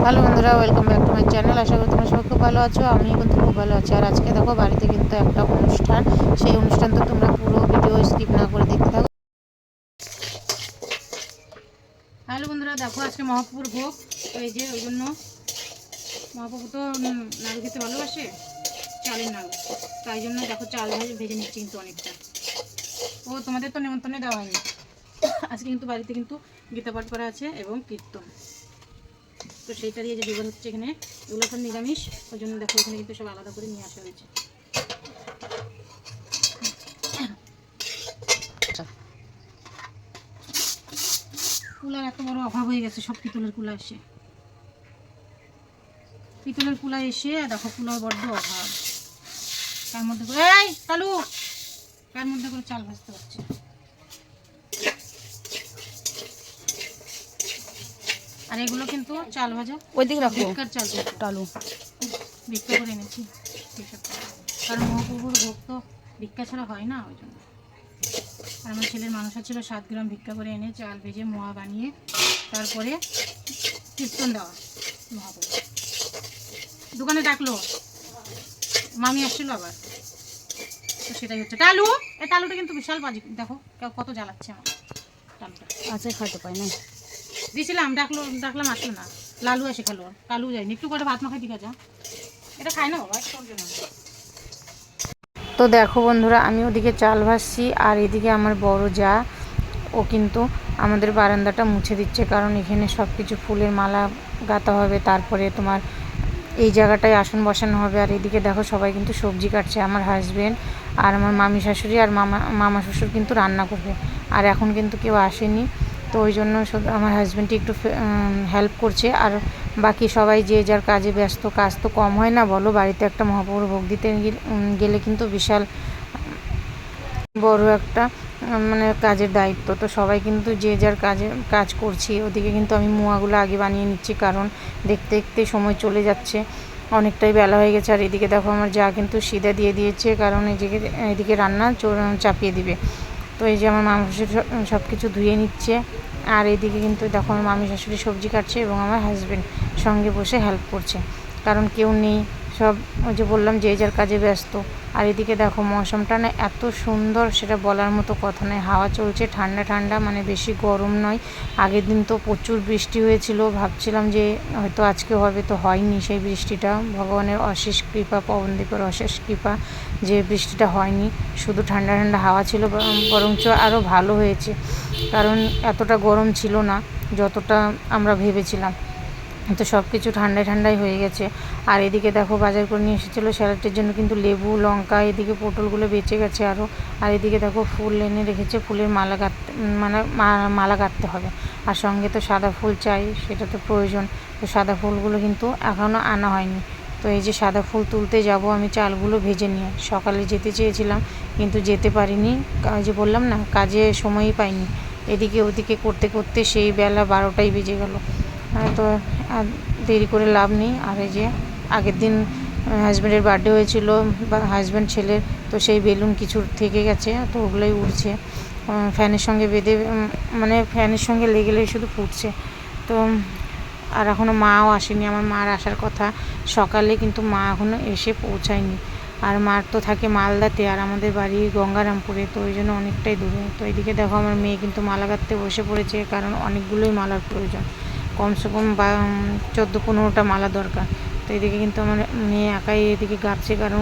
Hello বন্ধুরা, welcome back to my channel. আশা করি তোমরা সবাই খুব ভালো আছো। আমি কিন্তু খুব ভালো আছি। আর আজকে দেখো বাড়িতে কিন্তু একটা অনুষ্ঠান, সেই অনুষ্ঠান তো তোমরা পুরো ভিডিও স্কিপ না করে দেখতে থাকো। হ্যালো বন্ধুরা, দেখো আজকে মহাপ্রভুর ভোগ। এই যে ওই জন্য মহাপ্রভু তো নাড়ু খেতে ভালোবাসে, চালের নাড়ু, তাই জন্য দেখো চাল ভেজে নিচ্ছি কিন্তু অনেকটা। ও তোমাদের তো নেমন্তন্নে দেওয়া হয়নি। আজকে কিন্তু বাড়িতে কিন্তু গীতা পাঠ করা আছে এবং কীর্তন, তো সেইটা দিয়ে যে জোগাড় হচ্ছে এখানে, এগুলো সব নিরামিষ, ওই জন্য দেখো এখানে কিন্তু সব আলাদা করে নিয়ে আসা হয়েছে। কুলার এত বড় অভাব হয়ে গেছে, সব পিতলের কুলা এসে, পিতলের কুলা এসে দেখো কুলার বড্ড অভাব। তার মধ্যে করে এই কালু, তার মধ্যে করে চাল ভাজতে হচ্ছে। আর এগুলো কিন্তু চাল ভাজা, ওইদিকে রাখো, ভিক্ষার চাল, টালু ভিক্ষা করে এনেছি, কারণ মহাপ্রভুর ভোগ তো ভিক্ষা ছাড়া হয় না, ওই জন্য। আর আমার ছেলের মানুষা ছিল 7 গ্রাম ভিক্ষা করে এনে চাল ভেজে মোয়া বানিয়ে তারপরে কীর্তন দেওয়া। মহাপ্রভু দোকানে ডাকলো, মামি আসছিল আবার, তো সেটাই হচ্ছে। টালু, এই টালুটা কিন্তু বিশাল বাজি, দেখো কত জ্বালাচ্ছে আমার টালুটা। আচ্ছা, খাইতে পাই না, দিয়েছিলাম, ডাকলাম আসলো না। লালু এসে খেলো, টালু যায়নি। একটু করে ভাত মাখাই দিকে যা, এটা খায় না বাবা, তোর জন্য। তো দেখো বন্ধুরা, আমি ওদিকে চাল ভাজছি আর এদিকে আমার বড় যা, ও কিন্তু আমাদের বারান্দাটা মুছে দিচ্ছে, কারণ এখানে সব কিছু ফুলের মালা গাঁথা হবে, তারপরে তোমার এই জায়গাটায় আসন বসানো হবে। আর এদিকে দেখো সবাই কিন্তু সবজি কাটছে, আমার হাজবেন্ড আর আমার মামি শাশুড়ি আর মামা শ্বশুর কিন্তু রান্না করবে। আর এখন কিন্তু কেউ আসেনি, তো ওই জন্য শুধু আমার হাজবেন্ডটি একটু হেল্প করছে, আর বাকি সবাই যে যার কাজে ব্যস্ত। কাজ তো কম হয় না বলো, বাড়িতে একটা মহাপ্রভুর ভোগ দিতে গেলে কিন্তু বিশাল বড় একটা মানে কাজের দায়িত্ব। তো সবাই কিন্তু যে যার কাজ করছি। ওদিকে কিন্তু আমি মোয়াগুলো আগে বানিয়ে নিচ্ছি, কারণ দেখতে দেখতে সময় চলে যাচ্ছে, অনেকটাই বেলা হয়ে গেছে। আর এদিকে দেখো আমার যা কিন্তু সিধা দিয়ে দিয়েছে, কারণ এদিকে রান্না চাপিয়ে দিবে। তো এই যে আমার মামা শাশুড়ি সব কিছু ধুয়ে নিচ্ছে, আর এদিকে কিন্তু দেখো আমার মামি শাশুড়ি সবজি কাটছে এবং আমার হাজবেন্ড সঙ্গে বসে হেল্প করছে, কারণ কেউ নেই, সব ওই যে বললাম যে যার কাজে ব্যস্ত। আর এদিকে দেখো মৌসুমটা না এত সুন্দর, সেটা বলার মতো কথা নয়। হাওয়া চলছে ঠান্ডা ঠান্ডা, মানে বেশি গরম নয়। আগের দিন তো প্রচুর বৃষ্টি হয়েছিল, ভাবছিলাম যে হয়তো আজকে হবে, তো হয়নি সেই বৃষ্টিটা। ভগবানের অশেষ কৃপা, পবনদীপের অশেষ কৃপা যে বৃষ্টিটা হয়নি, শুধু ঠান্ডা ঠান্ডা হাওয়া ছিল। বরঞ্চ আরও ভালো হয়েছে, কারণ এতটা গরম ছিল না যতটা আমরা ভেবেছিলাম। তো সব কিছু ঠান্ডায় ঠান্ডাই হয়ে গেছে। আর এদিকে দেখো বাজার করে নিয়ে এসেছিলো স্যালাডের জন্য কিন্তু লেবু, লঙ্কা, এদিকে পটলগুলো বেঁচে গেছে আরও। আর এদিকে দেখো ফুল এনে রেখেছে, ফুলের মালা গাঁথতে, মানে মালা গাঁথতে হবে। আর সঙ্গে তো সাদা ফুল চাই, সেটা তো প্রয়োজন। তো সাদা ফুলগুলো কিন্তু এখনও আনা হয়নি। তো এই যে সাদা ফুল তুলতে যাব আমি, চালগুলো ভেজে নিয়ে। সকালে যেতে চেয়েছিলাম কিন্তু যেতে পারিনি, যে বললাম না কাজে সময়ই পাইনি। এদিকে ওদিকে করতে করতে সেই বেলা 12টাই বেজে গেল। তো আর দেরি করে লাভ নেই। আর এই যে আগের দিন হাজব্যান্ডের বার্থডে হয়েছিল, বা হাজব্যান্ড ছেলের, তো সেই বেলুন কিছু থেকে গেছে, তো ওগুলোই উড়ছে ফ্যানের সঙ্গে বেঁধে, মানে ফ্যানের সঙ্গে লেগে শুধু ফুটছে। তো আর এখনও মাও আসেনি, আমার মার আসার কথা সকালে, কিন্তু মা এখনও এসে পৌঁছায়নি। আর মার তো থাকে মালদাতে, আর আমাদের বাড়ি গঙ্গারামপুরে, তো ওই জন্য অনেকটাই দূরে। তো এদিকে দেখো আমার মেয়ে কিন্তু মালা গাঁথতে বসে পড়েছে, কারণ অনেকগুলোই মালার প্রয়োজন, কমসে কম 14-15টা মালা দরকার। তো এদিকে কিন্তু আমার মেয়ে একাই এদিকে গাঁথছে, কারণ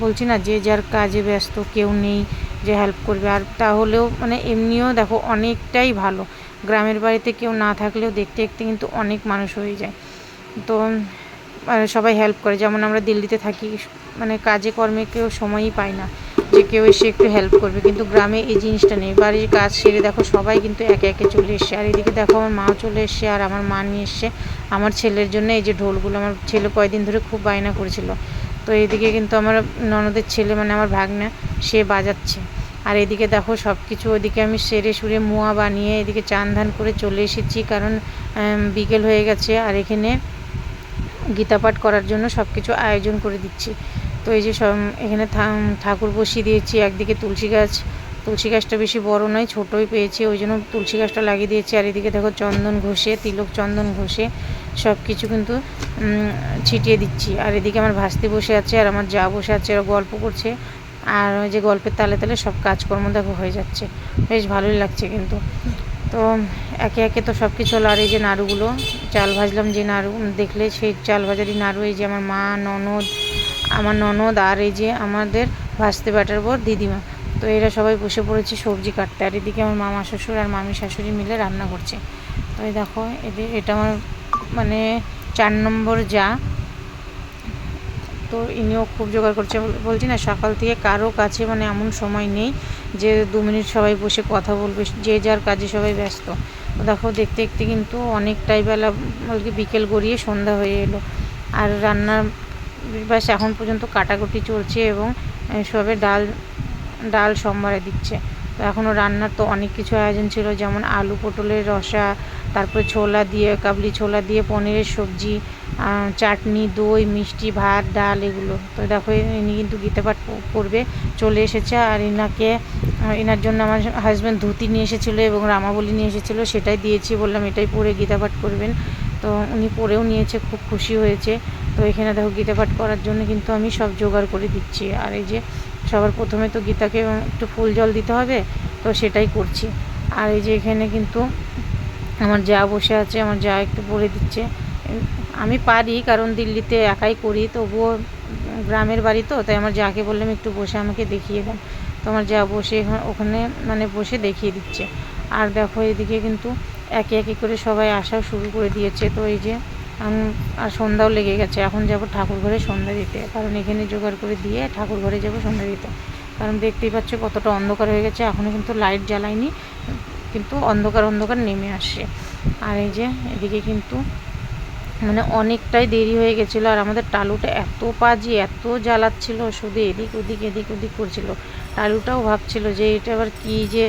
বলছি না যে যার কাজে ব্যস্ত, কেউ নেই যে হেল্প করবে। আর তাহলেও মানে এমনিও দেখো অনেকটাই ভালো, গ্রামের বাড়িতে কেউ না থাকলেও দেখতে দেখতে কিন্তু অনেক মানুষ হয়ে যায়। তো সবাই হেল্প করে, যেমন আমরা দিল্লিতে থাকি, মানে কাজে কর্মে কেউ সময়ই পায় না যে কেউ এসে একটু হেল্প করবে, কিন্তু গ্রামে এই জিনিসটা নেই। বাড়ির কাজ সেরে দেখো সবাই কিন্তু একে একে চলে এসছে। আর এদিকে দেখো আমার মাও চলে এসছে, আর আমার মা নিয়ে এসছে আমার ছেলের জন্য এই যে ঢোলগুলো। আমার ছেলে কয়েকদিন ধরে খুব বায়না করেছিল, তো এদিকে কিন্তু আমার ননদের ছেলে, মানে আমার ভাগ্না, সে বাজাচ্ছে। আর এদিকে দেখো সব কিছু ওদিকে আমি সেরে সুরে মোয়া বানিয়ে এদিকে চান ধান করে চলে এসেছি, কারণ বিকেল হয়ে গেছে। আর এখানে গীতা পাঠ করার জন্য সব কিছু আয়োজন করে দিচ্ছি। তো এই যে সব এখানে ঠাকুর বসিয়ে দিয়েছি। একদিকে তুলসী গাছটা বেশি বড় নয়, ছোটোই পেয়েছি, ওই জন্য তুলসী গাছটা লাগিয়ে দিয়েছি। আর এদিকে দেখো চন্দন ঘষে, তিলক চন্দন ঘষে সব কিছু কিন্তু ছিটিয়ে দিচ্ছি। আর এদিকে আমার ভাস্তি বসে আছে আর আমার যা বসে আছে, ওরা গল্প করছে। আর ওই যে গল্পের তালে তালে সব কাজকর্ম দেখো হয়ে যাচ্ছে, বেশ ভালোই লাগছে কিন্তু। তো একে একে তো সব কিছু হলো। আর এই যে নাড়ুগুলো চাল ভাজলাম, যে নাড়ু দেখলে সেই চাল ভাজারই নাড়ু। এই যে আমার মা, আমার ননদ আর এই যে আমাদের ভাস্তে বাটার বর দিদিমা, তো এরা সবাই বসে পড়েছে সবজি কাটতে। আর এদিকে আমার মামা শ্বশুর আর মামি শাশুড়ি মিলে রান্না করছে। তো এই দেখো এটা আমার মানে 4 নম্বর যা। তো ইনিও খুব জোগাড় করছে। বলছি না, সকাল থেকে কারো কাছে মানে এমন সময় নেই যে 2 মিনিট সবাই বসে কথা বলবে, যে যার কাজে সবাই ব্যস্ত। তো দেখো দেখতে দেখতে কিন্তু অনেকটাই বেলা, বলতে বিকেল গড়িয়ে সন্ধ্যা হয়ে এলো। আর রান্নার ব্যাস এখন পর্যন্ত কাটাকুটি চলছে এবং সবে ডাল সোমবারে দিচ্ছে। তো এখনও রান্নার তো অনেক কিছু আয়োজন ছিল, যেমন আলু পটলের রসা, তারপরে ছোলা দিয়ে, কাবলি ছোলা দিয়ে পনিরের সবজি, চাটনি, দই, মিষ্টি, ভাত, ডাল, এগুলো। তো দেখো ইনি কিন্তু গীতাপাঠ করবে চলে এসেছে। আর এনার জন্য আমার হাজব্যান্ড ধুতি নিয়ে এসেছিলো এবং রামাবলী নিয়ে এসেছিলো, সেটাই দিয়েছি, বললাম এটাই পরে গীতাপাঠ করবেন। তো উনি পরেও নিয়েছে, খুব খুশি হয়েছে। তো এখানে দেখো গীতাপাঠ করার জন্য কিন্তু আমি সব জোগাড় করে দিচ্ছি। আর এই যে সবার প্রথমে তো গীতাকে একটু ফুল জল দিতে হবে, তো সেটাই করছি। আর এই যে এখানে কিন্তু আমার যা বসে আছে, আমার যা একটু পড়ে দিচ্ছে। আমি পারি, কারণ দিল্লিতে একাই করি, তবুও গ্রামের বাড়ি তো, তাই আমার যাকে বললাম একটু বসে আমাকে দেখিয়ে দেন। তো আমার যা বসে ওখানে মানে বসে দেখিয়ে দিচ্ছে। আর দেখো এদিকে কিন্তু একে একে করে সবাই আসাও শুরু করে দিয়েছে। তো এই যে আর সন্ধ্যাও লেগে গেছে। এখন যাব ঠাকুর ঘরে সন্ধ্যা দিতে, কারণ এখানে জোগাড় করে দিয়ে ঠাকুর ঘরে যাব সন্ধ্যা দিতে। কারণ দেখতেই পাচ্ছ কতটা অন্ধকার হয়ে গেছে, এখনও কিন্তু লাইট জ্বালাইনি, কিন্তু অন্ধকার নেমে আসে। আর এই যে এদিকে কিন্তু মানে অনেকটাই দেরি হয়ে গেছিলো। আর আমাদের টালুটা এত পাজি, এত জ্বালাচ্ছিল, শুধু এদিক ওদিক করছিল। টালুটাও ভাবছিল যে এটা আবার কী যে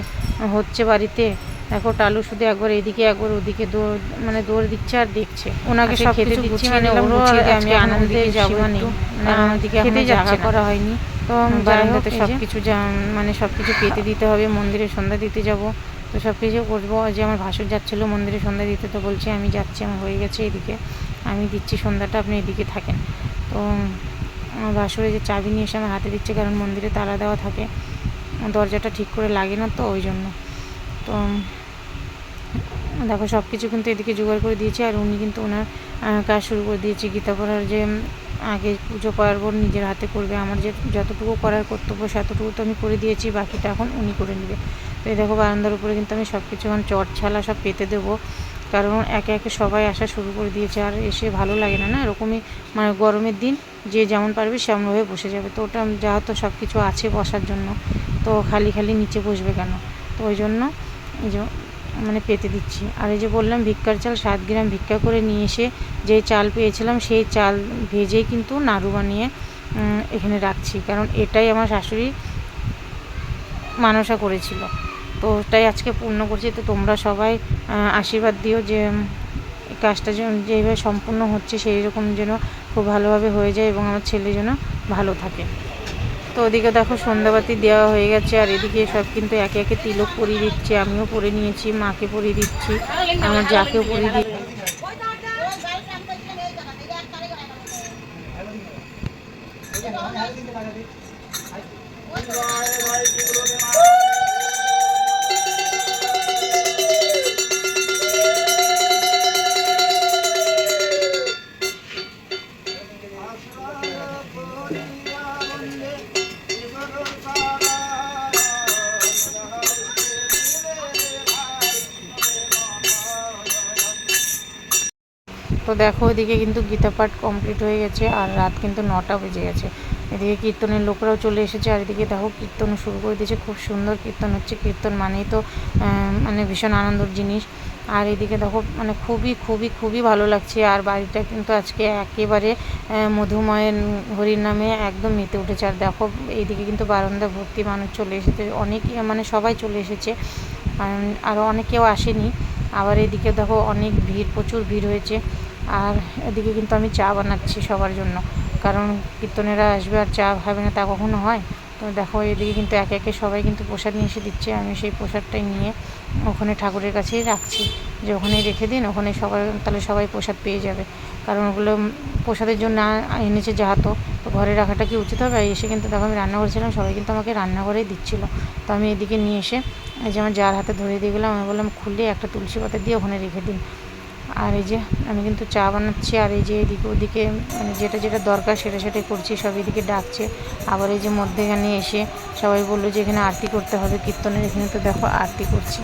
হচ্ছে বাড়িতে। দেখো টালু শুধু একবার এদিকে একবার ওদিকে দৌড় দিচ্ছে আর দেখছে। ওনাকে সব খেতে দিচ্ছি, মানে ওরও আমি আনন্দে যাবো একটু, ওদিকে খেতে জায়গা করা হয়নি। তো বারান্দাতে সব কিছু মানে সব কিছু পেতে দিতে হবে, মন্দিরে সন্ধ্যা দিতে যাব। তো সব কিছু করবো। যে আমার ভাসুর যাচ্ছিলো মন্দিরে সন্ধ্যা দিতে, তো বলছে আমি যাচ্ছি, আমার হয়ে গেছে এদিকে, আমি দিচ্ছি সন্ধ্যাটা, আপনি এদিকে থাকেন। তো আমার ভাসুরে যে চাবি নিয়ে এসে আমার হাতে দিচ্ছে, কারণ মন্দিরে তালা দেওয়া থাকে, দরজাটা ঠিক করে লাগে না, তো ওই জন্য। তো দেখো সব কিছু কিন্তু এদিকে জোগাড় করে দিয়েছি। আর উনি কিন্তু ওনার কাজ শুরু করে দিয়েছে। গীতা পড়ার যে আগে পুজো করার পর নিজের হাতে করবে, আমার যে যতটুকু করার কর্তব্য সেতটুকু তো আমি করে দিয়েছি, বাকিটা এখন উনি করে নেবে। তো এই দেখো বারান্দার উপরে কিন্তু আমি সব কিছু এখন চট ছালা সব পেতে দেবো, কারণ একে একে সবাই আসা শুরু করে দিয়েছে। আর এসে ভালো লাগে না, না এরকমই, মানে গরমের দিন যে যেমন পারবে সেমনভাবে বসে যাবে। তো ওটা যেহেতু সব কিছু আছে বসার জন্য, তো খালি নিচে বসবে কেন, তো ওই জন্য এই যে মানে পেতে দিচ্ছি। আর এই যে বললাম ভিক্ষার চাল 7 গ্রাম ভিক্ষা করে নিয়ে এসে যে চাল পেয়েছিলাম, সেই চাল ভেজেই কিন্তু নাড়ু বানিয়ে এখানে রাখছি, কারণ এটাই আমার শাশুড়ি মানসা করেছিল, তো ওটাই আজকে পূর্ণ করছি। তো তোমরা সবাই আশীর্বাদ দিও যে কাজটা যেভাবে সম্পূর্ণ হচ্ছে সেই রকম যেন খুব ভালোভাবে হয়ে যায় এবং আমার ছেলে যেন ভালো থাকে। তো ওদিকে দেখো সন্ধ্যাবাতি দেওয়া হয়ে গেছে। আর এদিকে সব কিন্তু একে একে তিলক পরিয়ে দিচ্ছি, আমিও পরে নিয়েছি, মাকে পরিয়ে দিচ্ছি, আমার যাকেও পরিয়ে দিচ্ছি। তো দেখো ওইদিকে কিন্তু গীতা পাঠ কমপ্লিট হয়ে গেছে, আর রাত কিন্তু 9টা বেজে গেছে। এদিকে কীর্তনের লোকরাও চলে এসেছে, আর এদিকে দেখো কীর্তন শুরু করে দিয়েছে, খুব সুন্দর কীর্তন হচ্ছে। কীর্তন মানেই তো মানে ভীষণ আনন্দের জিনিস। আর এদিকে দেখো মানে খুবই ভালো লাগছে। আর বাড়িটা কিন্তু আজকে একেবারে মধুময়ের হরির নামে একদম মেতে উঠেছে। আর দেখো এইদিকে কিন্তু বারান্দা ভর্তি মানুষ চলে এসেছে, অনেকে মানে সবাই চলে এসেছে, আরও অনেকেও আসেনি। আবার এদিকে দেখো অনেক ভিড়, প্রচুর ভিড় হয়েছে। আর এদিকে কিন্তু আমি চা বানাচ্ছি সবার জন্য, কারণ কীর্তনেরা আসবে আর চা খাবে না তা কখনো হয়। তো দেখো এদিকে কিন্তু একে একে সবাই কিন্তু প্রসাদ নিয়ে এসে দিচ্ছে। আমি সেই প্রসাদটাই নিয়ে ওখানে ঠাকুরের কাছেই রাখছি, যে ওখানেই রেখে দিন, ওখানে সবাই তাহলে সবাই প্রসাদ পেয়ে যাবে। কারণ ওগুলো প্রসাদের জন্য এনেছে যেহেতু, তো ঘরে রাখাটা কি উচিত হবে? এসে কিন্তু দেখো আমি রান্না করেছিলাম, সবাই কিন্তু আমাকে রান্নাঘরেই দিচ্ছিলো। তো আমি এদিকে নিয়ে এসে এই যে আমার যার হাতে ধরে দিয়ে গেলাম, আমি বললাম খুলে একটা তুলসী পাতা দিয়ে ওখানে রেখে দিন। আর এই যে আমি কিন্তু চা বানাচ্ছি, আর এই যে এদিকে ওদিকে মানে যেটা যেটা দরকার সেটাই করছি, সব এদিকে ডাকছে। আবার এই যে মধ্যেখানে এসে সবাই বললো যে এখানে আরতি করতে হবে কীর্তনের, এখানে তো দেখো আরতি করছি।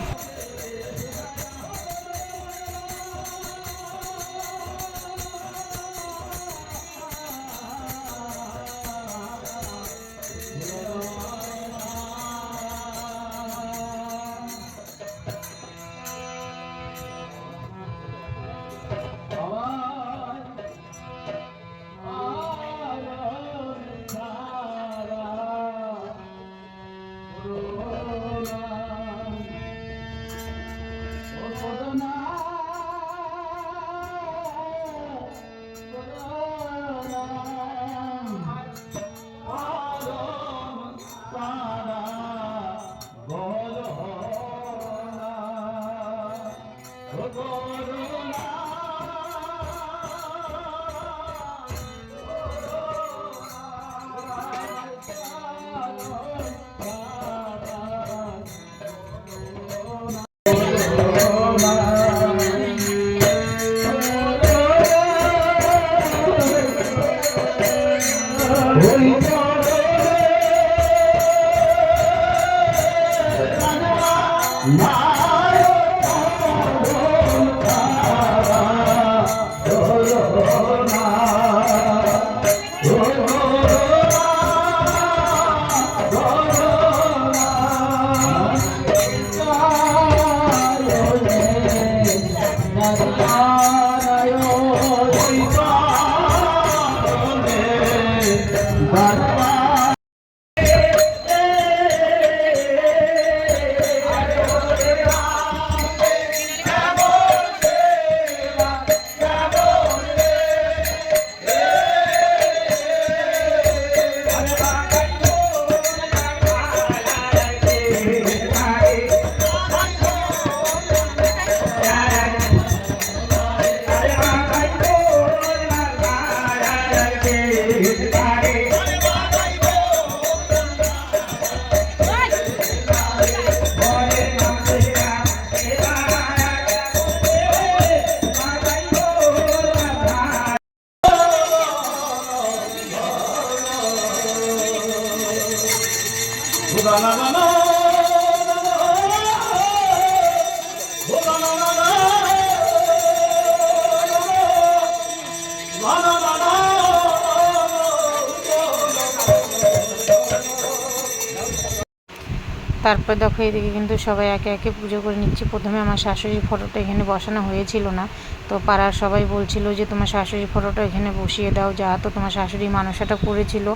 তারপর দেখো এদিকে কিন্তু সবাই একে একে পুজো করে নিচ্ছে। প্রথমে আমার শাশুড়ির ফটোটা এখানে বসানো হয়েছিল না, তো পাড়ার সবাই বলছিল যে তোমার শাশুড়ির ফটোটা এখানে বসিয়ে দাও, তো তোমার শাশুড়ি মানসাটা করেছিল।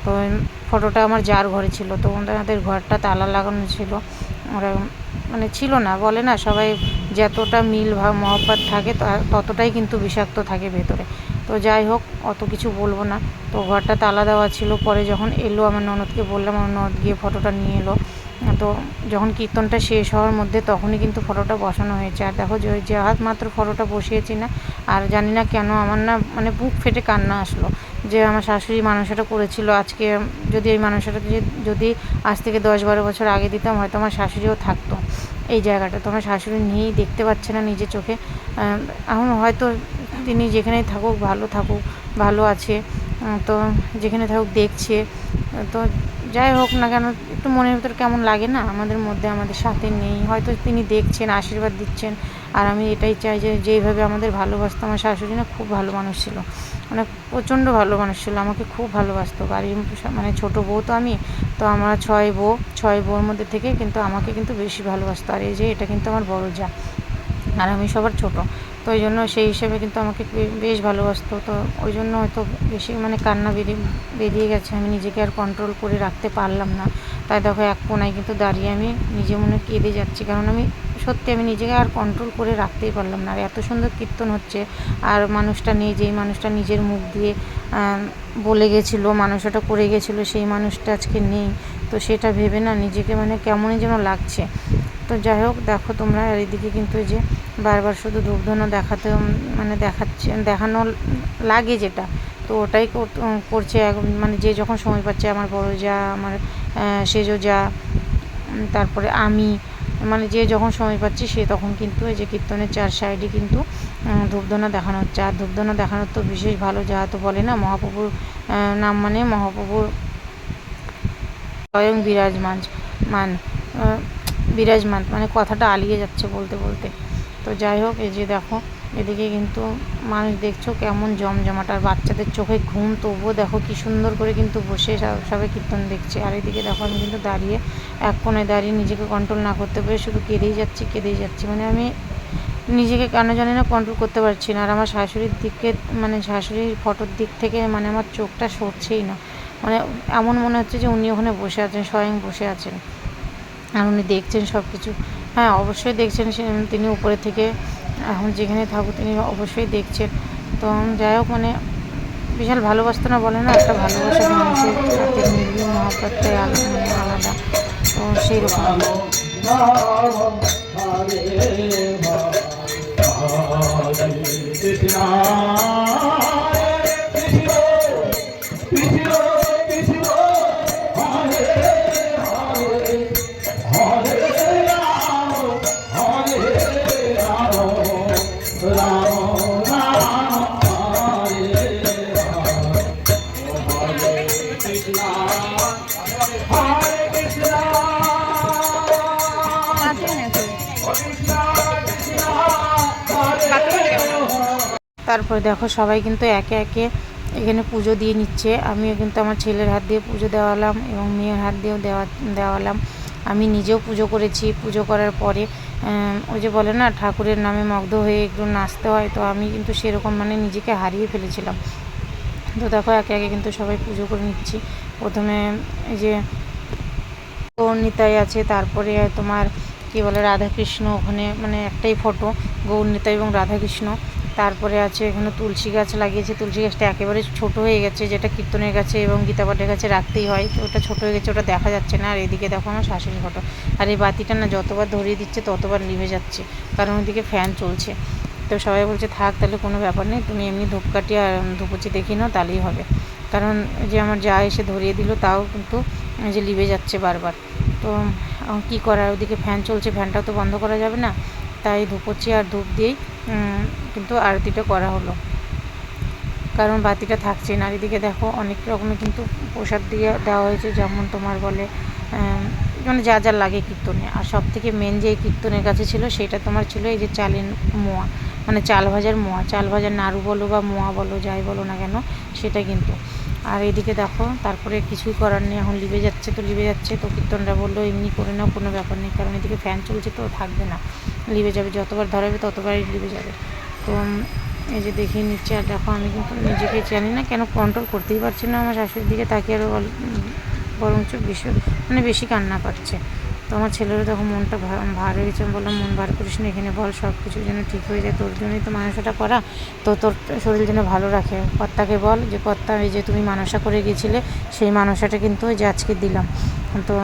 তো ফটোটা আমার যার ঘরে ছিল, তো ওনাদের ঘরটা তালা লাগানো ছিল, ওরা মানে ছিল না, বলে না সবাই যতটা মিল ভাব মহব্বত থাকে ততটাই কিন্তু বিষাক্ত থাকে ভেতরে। তো যাই হোক অত কিছু বলবো না, তো ঘরটা তালা দেওয়া ছিল। পরে যখন এলো আমার ননদকে বললাম, আমার ননদ গিয়ে ফটোটা নিয়ে এলো। তো যখন কীর্তনটা শেষ হওয়ার মধ্যে তখনই কিন্তু ফটোটা বসানো হয়েছে। আর দেখো যে হাত মাত্র ফটোটা বসিয়েছি না, আর জানি না কেন আমার না মানে বুক ফেটে কান্না আসলো, যে আমার শাশুড়ি মানসাটা করেছিল। আজকে যদি এই মানসাটা যদি আজ থেকে 10-12 বছর আগে দিতাম, হয়তো আমার শাশুড়িও থাকতো এই জায়গাটা। তো আমার শাশুড়ি নিয়েই দেখতে পাচ্ছে না নিজের চোখে, এখন হয়তো তিনি যেখানেই থাকুক ভালো আছে, তো যেখানে থাকুক দেখছে। তো যাই হোক না কেন একটু মনের ভিতর কেমন লাগে না, আমাদের মধ্যে আমাদের সাথে নেই, হয়তো তিনি দেখছেন, আশীর্বাদ দিচ্ছেন। আর আমি এটাই চাই যে যেইভাবে আমাদের ভালোবাসতো, আমার শাশুড়ি না খুব ভালো মানুষ ছিল, মানে প্রচণ্ড ভালো মানুষ ছিল, আমাকে খুব ভালোবাসতো। বাড়ির মানে ছোটো বউ তো আমি, তো আমরা 6 বউর মধ্যে থেকে কিন্তু আমাকে কিন্তু বেশি ভালোবাসতো। আর এই যে এটা কিন্তু আমার বড় যা, আর আমি সবার ছোট, তো ওই জন্য সেই হিসেবে কিন্তু আমাকে বেশ ভালোবাসতো। তো ওই জন্য হয়তো বেশি মানে কান্না বেরিয়ে গেছে, আমি নিজেকে আর কন্ট্রোল করে রাখতে পারলাম না। তাই দেখো এক কোনায় কিন্তু দাঁড়িয়ে আমি নিজে মনে কেঁদে যাচ্ছি, কারণ আমি সত্যি আমি নিজেকে আর কন্ট্রোল করে রাখতেই পারলাম না। আর এত সুন্দর কীর্তন হচ্ছে, আর মানুষটা নেই, যেই মানুষটা নিজের মুখ দিয়ে বলে গেছিলো, মানুষটা করে গেছিলো, সেই মানুষটা আজকে নেই। তো সেটা ভেবে না নিজেকে মানে কেমনই যেন লাগছে। তো যাই হোক, দেখো তোমরা। আর এদিকে কিন্তু এই যে বারবার শুধু ধূপধুনো দেখাতে মানে দেখানো লাগে যেটা, তো ওটাই করছে মানে যে যখন সময় পাচ্ছে। আমার বড় যা, আমার সেজো যা, তারপরে আমি, মানে যে যখন সময় পাচ্ছি সে তখন কিন্তু এই যে কীর্তনের 4 সাইডে কিন্তু ধূপধুনো দেখানো হচ্ছে। আর ধূপধুনো দেখানোর তো বিশেষ ভালো, যা তো বলে না, মহাপ্রভুর নাম মানে মহাপ্রভুর স্বয়ং বিরাজমান, মানে কথাটা আলিয়ে যাচ্ছে বলতে বলতে। তো যাই হোক, এই যে দেখো এদিকে কিন্তু মানুষ দেখছো কেমন জমজমাট, আর বাচ্চাদের চোখে ঘুম, তবুও দেখো কি সুন্দর করে কিন্তু বসে সবাই কীর্তন দেখছে। আর এদিকে দেখো আমি কিন্তু দাঁড়িয়ে এক কোণে দাঁড়িয়ে নিজেকে কন্ট্রোল না করতে পেরে শুধু কেঁদেই যাচ্ছি। মানে আমি নিজেকে কেন জানি না কন্ট্রোল করতে পারছি না। আর আমার শাশুড়ির দিকে, মানে শাশুড়ির ফটোর দিক থেকে মানে আমার চোখটা সরছেই না। মানে এমন মনে হচ্ছে যে উনি ওখানে বসে আছেন, স্বয়ং বসে আছেন, আর উনি দেখছেন সব কিছু। হ্যাঁ, অবশ্যই দেখছেন, তিনি উপরে থেকে এখন যেখানে থাকুক তিনি অবশ্যই দেখছেন। তো যাই হোক, মানে বিশাল ভালোবাসতো না, বলে না একটা ভালোবাসা মানুষের সাথে মিলিয়ে মহাব্বতটাই আলাদা। তো সেই রকম তারপরে দেখো সবাই কিন্তু একে একে এখানে পুজো দিয়ে নিচ্ছে। আমিও কিন্তু আমার ছেলের হাত দিয়ে পুজো দেওয়ালাম এবং মেয়ের হাত দিয়েও দেওয়ালাম। আমি নিজেও পুজো করেছি। পুজো করার পরে ওই যে বলে না ঠাকুরের নামে মগ্ধ হয়ে একটু নাচতে হয়, তো আমি কিন্তু সেরকম মানে নিজেকে হারিয়ে ফেলেছিলাম। তো দেখো একে একে কিন্তু সবাই পুজো করে নিচ্ছি। প্রথমে এই যে গৌরনিতাই আছে, তারপরে তোমার কি বলে রাধাকৃষ্ণ, ওখানে মানে একটাই ফটো, গৌরনিতাই এবং রাধাকৃষ্ণ। তারপরে আছে এখানে তুলসী গাছ লাগিয়েছে। তুলসী গাছটা একেবারে ছোট হয়ে গেছে, যেটা কীর্তনের কাছে এবং গীতাপাঠের কাছে রাখতেই হয়, তো ওটা ছোটো হয়ে গেছে, ওটা দেখা যাচ্ছে না। আর এদিকে দেখো আমার শাশুড়ি ফটো। আর এই বাতিটা না যতবার ধরিয়ে দিচ্ছে ততবার নিভে যাচ্ছে, কারণ ওইদিকে ফ্যান চলছে। তো সবাই বলছে থাক তাহলে কোনো ব্যাপার নেই, তুমি এমনি ধূপকাঠি আর ধূপচি দেখিয়ে নাও, তাহলেই হবে। কারণ যে আমার যা এসে ধরিয়ে দিল তাও কিন্তু যে লিভে যাচ্ছে বারবার। তো কী করার, ওদিকে ফ্যান চলছে, ফ্যানটাও তো বন্ধ করা যাবে না, তাই ধূপচি আর ধূপ দিয়েই কিন্তু আরতিটা করা হলো, কারণ বাতিটা থাকছে না। এদিকে দেখো অনেক রকমের কিন্তু প্রসাদ দেওয়া হয়েছে, যেমন তোমার বলে মানে যা যা লাগে কীর্তনে। আর সব থেকে মেন যে কীর্তনের কাছে ছিল সেটা তোমার ছিল এই যে চালের মোয়া, মানে চাল ভাজার মোয়া, চাল ভাজার নাড়ু বলো বা মোয়া বলো, যাই বলো না কেন সেটা কিন্তু। আর এদিকে দেখো তারপরে কিছুই করার নেই, এখন লিভে যাচ্ছে তো লিভে যাচ্ছে। তো কীর্তনটা বললো এমনি করে নাও, কোনো ব্যাপার নেই, কারণ এদিকে ফ্যান চলছে তো থাকবে না, লিভে যাবে, যতবার ধরাবে ততবারই লিভে যাবে। তো এই যে দেখিয়ে নিচ্ছে। আর দেখো আমি কিন্তু নিজেকে জানি না কেন কন্ট্রোল করতেই পারছি না, আমার শাশুড়ির দিকে তাকিয়ে আরও বরঞ্চ মানে বেশি কান্না পাচ্ছে। তো আমার ছেলেরও তখন মনটা ভার হয়ে গেছে। আমি বললাম মন ভার করিস না, এখানে বল সব কিছু যেন ঠিক হয়ে যায়, তোর জন্যই তো মানসাটা করা, তো তোর শরীর যেন ভালো রাখে। কর্তাকে বল যে কর্তা, এই যে তুমি মানসা করে গিয়েছিলে সেই মানসাটা কিন্তু ওই যে আজকে দিলাম, তো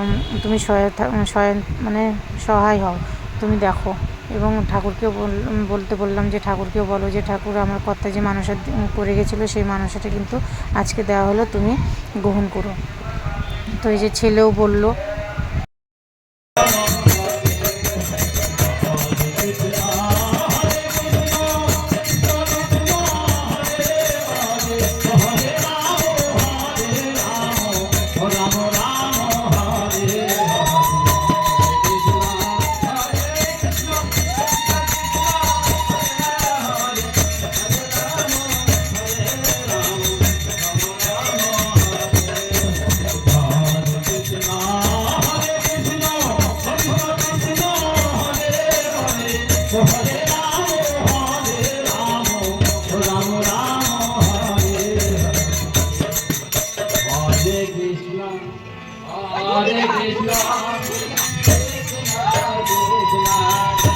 তুমি মানে সহায় হও, তুমি দেখো। এবং ঠাকুরকেও বলতে বললাম যে ঠাকুরকেও বলো যে ঠাকুর, আমার কর্তা যে মানসা করে গেছিলো সেই মানসাটা কিন্তু আজকে দেওয়া হলো, তুমি গ্রহণ করো। তো এই যে ছেলেও বললো। Hare Krishna, Krishna Krishna,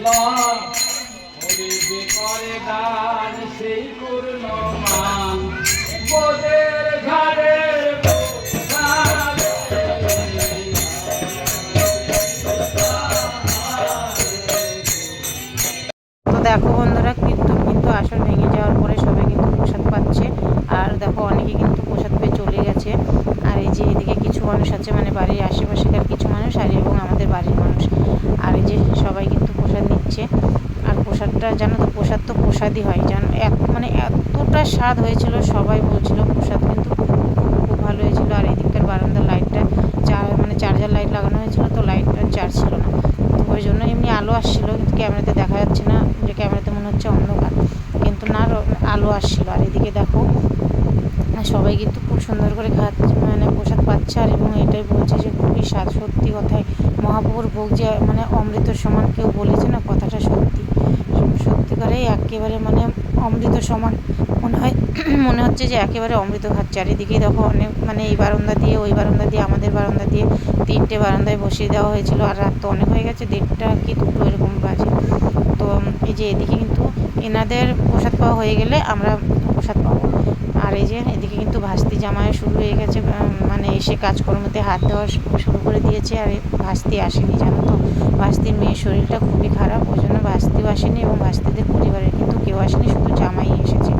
ওরে যে করে গান সেই পূর্ণ মান বোদের ঝাড়ের তো দেখো বন্ধুরা কীর্তন কিন্তু আসল ভেঙে যাওয়ার পরে সবাই কিন্তু প্রসাদ পাচ্ছে। আর দেখো অনেকে কিন্তু প্রসাদ পেয়ে চলে গেছে। আর এই যে এদিকে কিছু মানুষ আছে, মানে বাড়ির আশেপাশেকার কিছু মানুষ আর এবং আমাদের বাড়ির মানুষ। আর এই যে সবাই কিন্তু প্রসাদ নিচ্ছে। আর প্রসাদটা জানো তো, প্রসাদ তো প্রসাদই হয় জানো, মানে এতটা স্বাদ হয়েছিল, সবাই বলছিল প্রসাদ কিন্তু খুব খুব ভালো হয়েছিল। আর এদিককার বারান্দার লাইটটা মানে চার্জার লাইট লাগানো হয়েছিল, তো লাইটটা চার্জ ছিল না, তো ওই জন্য এমনি আলো আসছিল, কিন্তু ক্যামেরাতে দেখা যাচ্ছে না, যে ক্যামেরাতে মনে হচ্ছে অন্ধকার, কিন্তু না আলো আসছিল। আর এদিকে দেখো সবাই কিন্তু খুব সুন্দর করে খাচ্ছে, মানে প্রসাদ পাচ্ছে। আর এবং এটাই বলছে যে খুবই স্বাদ, সত্যি কথাই মহাপ্রভুর ভোগ যে মানে অমৃতর সমান, কেউ বলেছে না কথাটা, সত্যি সত্যি করে একেবারে মানে অমৃত সমান মনে হয়। মনে হচ্ছে যে একেবারে অমৃত খাচ্ছে। আর এদিকে দেখো অনেক মানে এই বারান্দা দিয়ে ওই বারান্দা দিয়ে আমাদের বারান্দা দিয়ে 3টে বারান্দায় বসিয়ে দেওয়া হয়েছিল। আর রাত তো অনেক হয়ে গেছে, 1:30 কি 2 এরকম বাজে। তো এই যে এদিকে কিন্তু এনাদের প্রসাদ পাওয়া হয়ে গেলে আমরা প্রসাদ পাবো। আর এই যে এদিকে কিন্তু ভাস্তি জামাই শুরু হয়ে গেছে, মানে এসে কাজকর্মতে হাত দেওয়া শুরু করে দিয়েছে। আর ভাস্তি আসেনি জানো তো, ভাস্তির মেয়ের শরীরটা খুবই খারাপ, ওই জন্য ভাস্তিও আসেনি এবং ভাস্তিদের পরিবারের কিন্তু কেউ আসেনি, শুধু জামাই এসেছে।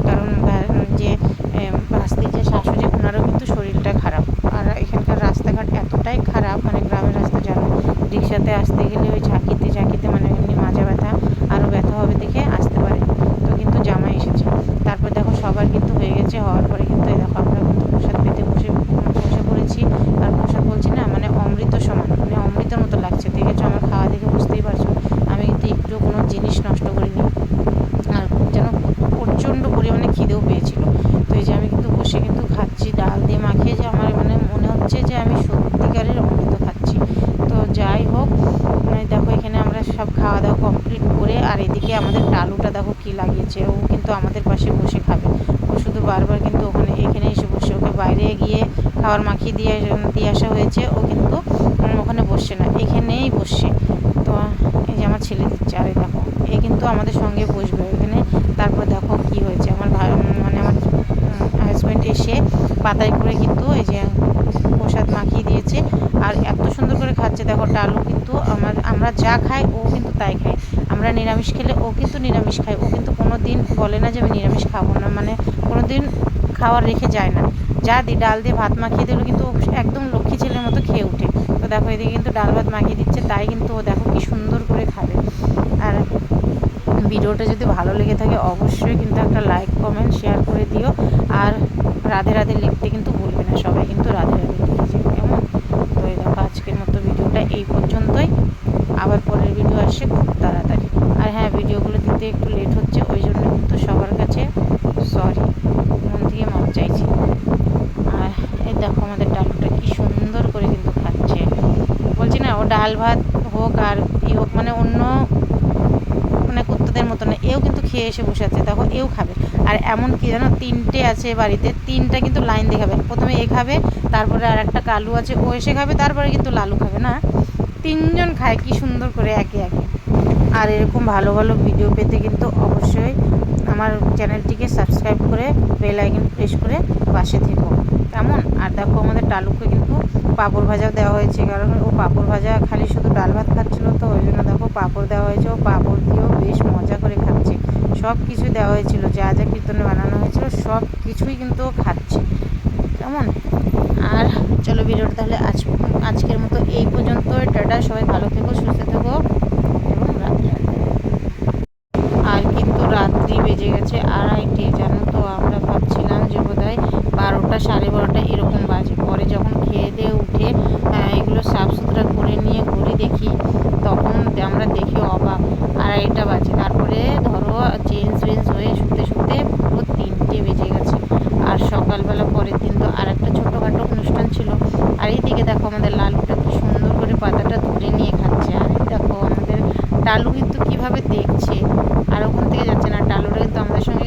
কারণ যে ভাস্তির যে শাশুড়ি, ওনারও কিন্তু শরীরটা খারাপ। আর এখানকার রাস্তাঘাট এতটাই খারাপ, মানে গ্রামের রাস্তা জানো, রিক্সাতে আসতে গেলে ওই ঝাঁকিতে ঝাঁকিতে মানে এমনি মাজা ব্যথা, আরও ব্যথা হবে দেখে আসতে পারে। তো কিন্তু জামাই এসেছে। তারপর দেখো সবার কিন্তু হয়ে গেছে, হওয়ার পরে কিন্তু এই দেখো আমরা কিন্তু প্রসাদ পেতে বসে পড়েছি। আর প্রসাদ বলছি না, মানে অমৃত সমান, মানে অমৃতের মতো লাগছে। দেখেছো আমার খাওয়া দেখে বুঝতেই পারছো, আমি কিন্তু একটু কোনো জিনিস নষ্ট করিনি। আর যেন প্রচণ্ড পরিমাণে খিদেও পেয়েছিল। তো এই যে আমি কিন্তু বসে কিন্তু খাচ্ছি ডাল দিয়ে মাখিয়ে, যে আমার মানে মনে হচ্ছে যে আমি সত্যিকারের অমৃত খাচ্ছি। তো যাই হোক, দেখো এখানে আমরা সব খাওয়া দাওয়া কমপ্লিট করে, আর এদিকে আমাদের টালুটা দেখো কী লাগিয়েছে, ও কিন্তু আমাদের পাশে বসে খাবে। ও শুধু বারবার কিন্তু এখানে এসে বসে, ওকে বাইরে গিয়ে খাবার মাখিয়ে দিয়ে আসা হয়েছে, ও কিন্তু ওখানে বসছে না, এখানেই বসছে। তো এই যে আমার ছেলে দিচ্ছে, আর দেখো এ কিন্তু আমাদের সঙ্গে বসবে এখানে। তারপর দেখো কি হয়েছে, আমার মানে আমার হাজব্যান্ড এসে পাতায় করে কিন্তু এই যে প্রসাদ মাখিয়ে দিয়েছে। আর এত সুন্দর করে খাচ্ছে দেখো, ডালও কিন্তু আমরা যা খাই ও কিন্তু তাই খায়। আমরা নিরামিষ খেলে ও কিন্তু নিরামিষ খায়, ও কিন্তু কোনো দিন বলে না যে আমি নিরামিষ খাবো না, মানে কোনো দিন খাওয়ার রেখে যায় না। যা দিই ডাল দিয়ে ভাত মাখিয়ে দিল কিন্তু একদম লক্ষ্মী ছেলের মতো খেয়ে ওঠে। তো দেখো এদিকে কিন্তু ডাল ভাত মাখিয়ে দিচ্ছে, তাই কিন্তু ও দেখো কি সুন্দর করে খাবে। আর ভিডিওটা যদি ভালো লেগে থাকে অবশ্যই কিন্তু একটা লাইক কমেন্ট শেয়ার করে দিও। আর রাধে রাধে লিখতে কিন্তু ভুলবে না, সবাই কিন্তু রাধে রাধে লিখেছে, কেমন? তো এই দেখো আজকের মতো ভিডিওটা এই পর্যন্তই, আবার পরের ভিডিও আসছে খুব তাড়াতাড়ি। আর হ্যাঁ, ভিডিওগুলো দিতে একটু লেট হচ্ছে, ওই জন্য কিন্তু সবার কাছে সরি, মন থেকে মাপ চাইছি। আর এই দেখো আমাদের ডালটা কি সুন্দর করে কিন্তু খাচ্ছে, বলছি না ও ডাল ভাত হোক আর ই হোক, মানে অন্য মানে কুত্তাদের মতো না, এও কিন্তু খেয়ে এসে বসে আছে, দেখো এও খাবে। আর এমন কি জানো, 3টে আছে বাড়িতে, 3টা কিন্তু লাইন দিয়ে খাবে, প্রথমে এ খাবে, তারপরে আর একটা কালু আছে ও এসে খাবে, তারপরে কিন্তু লালু খাবে, না 3জন খায় কি সুন্দর করে একে একে। আর এরকম ভালো ভালো ভিডিও পেতে কিন্তু অবশ্যই আমার চ্যানেলটিকে সাবস্ক্রাইব করে বেল আইকন প্রেস করে পাশে থেকো, কেমন? আর দেখো আমাদের টালুকে কিন্তু পাঁপড় ভাজাও দেওয়া হয়েছে, কারণ ও পাঁপড় ভাজা খালি শুধু ডাল ভাত খাচ্ছিলো, তো ওই জন্য দেখো পাঁপড় দেওয়া হয়েছে, ও পাঁপড় দিয়েও বেশ মজা করে খাচ্ছে। সব কিছু দেওয়া হয়েছিল, যা যা কীর্তনে বানানো হয়েছিল সব কিছুই কিন্তু ও খাচ্ছে, কেমন? আর চলো ভিডিওটা তাহলে আজকের মতো এই পর্যন্ত, টাটা, সবাই ভালো থেকো, সুস্থ থেকো এবং রাধে রাধে। আর কিন্তু রাত্রি বেজে গেছে 2:30, জানো তো, আমরা ভাবছিলাম যে বোধহয় 12টা 12:30 এরকম বাজে। পরে যখন খেয়ে দিয়ে উঠে এগুলো সাফ সুতরা করে নিয়ে ঘড়ি দেখি, তখন আমরা দেখি অবাক 2:30 বাজে। তারপরে ধরো চেঞ্জ হয়ে শুতে শুতে পুরো 3টে বেজে গেছে। আর সকালবেলা পরের দিন তো আর একটা ছোটোখাটো অনুষ্ঠান ছিল। আর এইদিকে দেখো আমাদের লালুটা কি সুন্দর করে পাতাটা ধরে নিয়ে খাচ্ছে। আর দেখো আমাদের টালু কিন্তু কীভাবে দেখছে, আর ওখান থেকে যাচ্ছে না, টালুটা কিন্তু আমাদের সঙ্গে